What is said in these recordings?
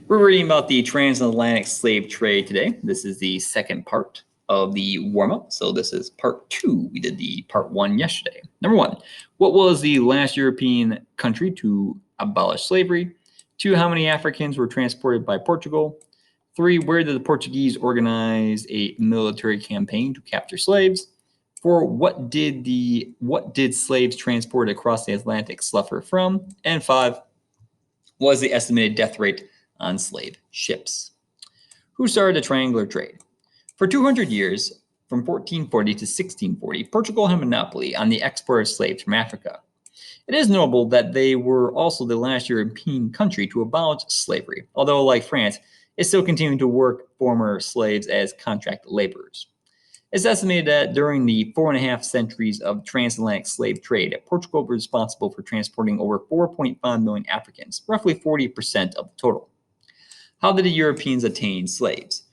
We're reading about the transatlantic slave trade today. This is the second part of the warm-up. So this is part 2. We did the part 1 yesterday. Number 1, what was the last European country to abolish slavery? 2, how many Africans were transported by Portugal? 3, where did the Portuguese organize a military campaign to capture slaves? 4, what did slaves transported across the Atlantic suffer from? And 5, what was the estimated death rate on slave ships? Who started the triangular trade? For 200 years, from 1440 to 1640, Portugal had a monopoly on the export of slaves from Africa. It is notable that they were also the last European country to abolish slavery, although, like France, it still continued to work former slaves as contract laborers. It's estimated that during the 4.5 centuries of transatlantic slave trade, Portugal was responsible for transporting over 4.5 million Africans, roughly 40% of the total. How did the Europeans attain slaves?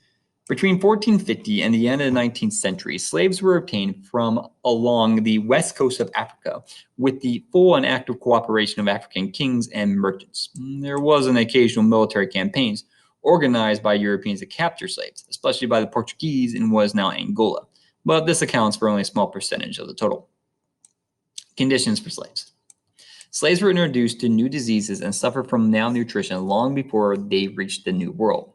Between 1450 and the end of the 19th century, slaves were obtained from along the west coast of Africa with the full and active cooperation of African kings and merchants. There was an occasional military campaigns organized by Europeans to capture slaves, especially by the Portuguese in what is now Angola, but this accounts for only a small percentage of the total. Conditions for slaves. Slaves were introduced to new diseases and suffered from malnutrition long before they reached the New World.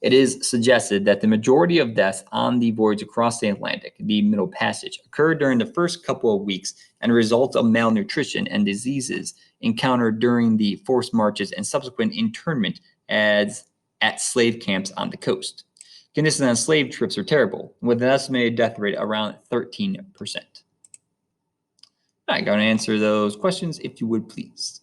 It is suggested that the majority of deaths on the voyage across the Atlantic, the Middle Passage, occurred during the first couple of weeks and a result of malnutrition and diseases encountered during the forced marches and subsequent internment at slave camps on the coast. Conditions on slave trips are terrible, with an estimated death rate around 13%. All right, go and answer those questions if you would please.